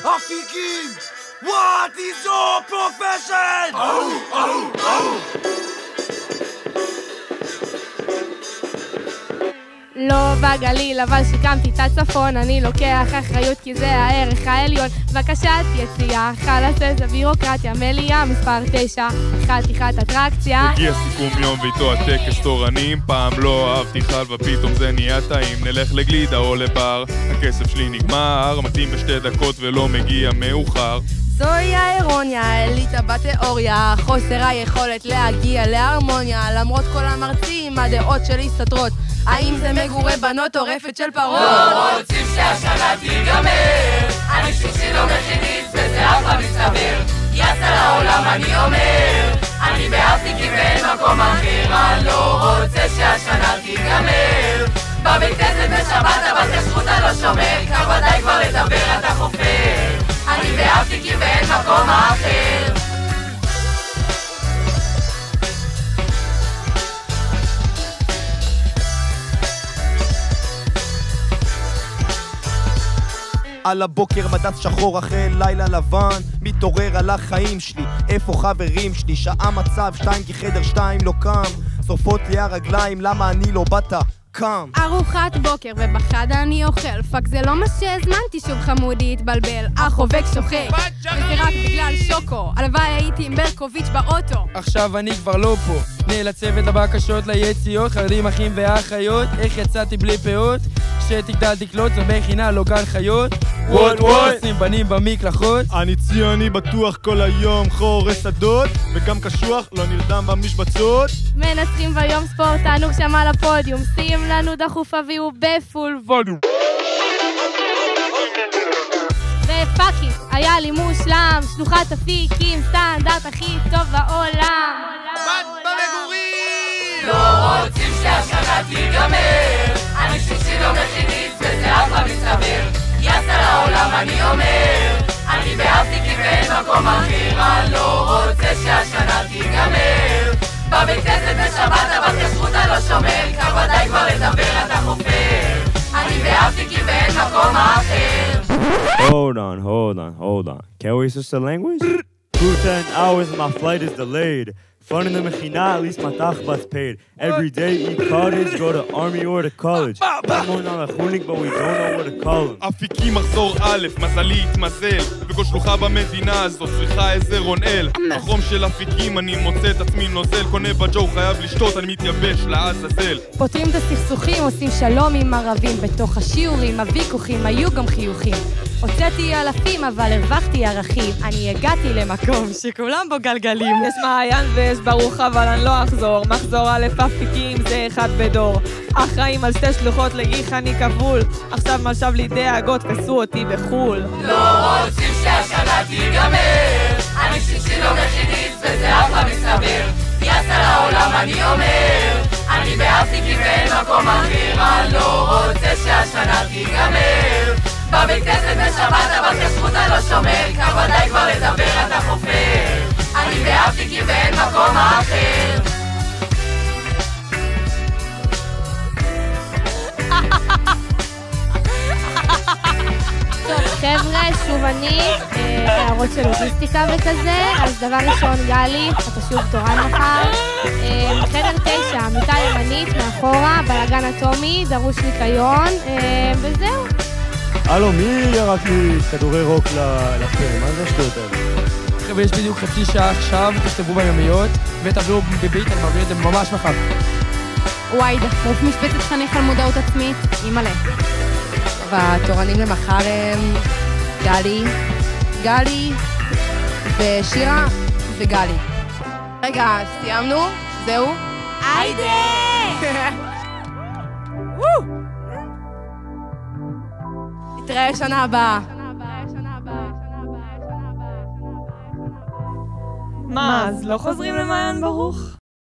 אפיקים! What is your profession? לא בגליל, אבל שיקמתי את הצפון, אני לוקח אחריות כי זה הערך העליון. בבקשה תציע, חלאס זה בירוקרטיה, מליאה מספר 9, חתיכת אטרקציה. הגיע סיכום יום ואיתו הטקס תורנים, פעם לא אהבתי חל ופתאום זה נהיה טעים. נלך לגלידה או לבר, הכסף שלי נגמר, מתאים ב2 דקות ולא מגיע מאוחר. זוהי האירוניה, האליטה בתיאוריה, חוסר היכולת להגיע להרמוניה. למרות כל המרצים, הדעות שלי סתרות, האם זה מגורי בנות או רפת של פרות? לא רוצים שהשנה תיגמר, אני שושי לא מכינית וזה אחלה מסתבר. יצא לעולם אני אומר, אני באפליקים ואין מקום אחר. אני לא רוצה שהשנה תיגמר, בבית כנסת בשבת אבל כשרות אני לא שומר. כבר ודאי כבר לדבר אתה חופר, אני באפליקים ואין מקום אחר. על הבוקר מדץ שחור אחרי לילה לבן, מתעורר על החיים שלי, איפה חברים שלי? שעה מצב 2 כי חדר 2 לא קם, שורפות לי הרגליים, למה אני לא באת? קם. ארוחת בוקר ובחד אני אוכל, פאק זה לא מה שהזמנתי, שוב חמודי התבלבל, החובק שוחק וזה רק בגלל שוקו, הלוואי הייתי עם ברקוביץ' באוטו. עכשיו אני כבר לא פה, נאלצב את הבקשות ליציאות, חרדים אחים ואחיות, איך יצאתי בלי פאות? שתגדל תקלוט, זו מכינה לא גן חיות. וואט עושים בנים במקלחות. אני ציוני בטוח כל היום, חורס שדות וגם קשוח, לא נרדם במשבצות. מנצחים ביום ספורט, תענוג שם על הפודיום, שים לנו דחוף אביהו בפול ווליום. ופאקית, היה לי מושלם, שלוחת אפיקים, סטנדרט הכי טוב בעולם. בת במגורים! לא רוצים שהשנה תיגמר, אני שושי לא מכינית וזה אחלה מסתבר. יצא לעולם אני אומר, אני באפליקים ואין מקום אחר. אני לא רוצה שהשנה תיגמר, בבית כנסת בשבת אבל כשרות אני לא שומר. כבר ודאי כבר לדבר אתה חופר, אני באפליקים ואין מקום אחר. Hold on. Can we switch the language? 10 hours and my flight is delayed. Fun in the mechina, at least my tachbat's paid. Every day eat cottage, go to army or to college. I'm going on a chunik, but we don't know what to call him. אפיקים מחזור א', מזלי התמזל, וכל שלוחה במדינה הזאת צריכה איזה רונאל. בחום של אפיקים אני מוצא את עצמי נוזל, קונה בג'ו חייב לשתות, אני מתייבש לעזאזל. פותרים את הסכסוכים, עושים שלום עם ערבים, בתוך השיעורים, הוויכוחים, היו גם חיוכים. הוצאתי אלפים אבל הרווחתי ערכים, אני הגעתי למקום שכולם בו גלגלים. יש מעיין ויש ברוך אבל אני לא אחזור, מחזור א' אפיקים זה אחד בדור. אחראים על 2 שלוחות לגיח אני כבול, עכשיו משב לי דאגות פסו אותי בחול. לא רוצים שהשנה תיגמר, אני שושי לא מכינית וזה אחלה מסתבר. יצא לעולם אני אומר, אני באפליקים ואין מקום אחר. אני לא רוצה שהשנה תיגמר, בבית כנסת בשבת אבל כשרות אני לא שומר. כבר ודאי כבר לדבר אתה חופר, אני באפליקים ואין מקום אחר. טוב חבר'ה, שוב אני, הערות של לוגיסטיקה וכזה. אז דבר ראשון גלי, אתה שוב תורן מחר. חדר 9, מיטה ימנית מאחורה, בלגן אטומי, דרוש ניקיון, וזהו. הלו, מי ירק לי כדורי רוק לפרם? מה זה השטויות האלה? חבר'ה, יש בדיוק חצי שעה עכשיו, תכתבו ביומיות ותביאו בבית, אני מביא את זה ממש מחר. וואי, דחוף משבצת חניך על מודעות עצמית, אימא'לה. והתורנים למחר הם גלי ושירה וגלי. רגע, סיימנו? זהו? היידה! נתראה שנה הבאה. מה, אז לא חוזרים למעיין ברוך?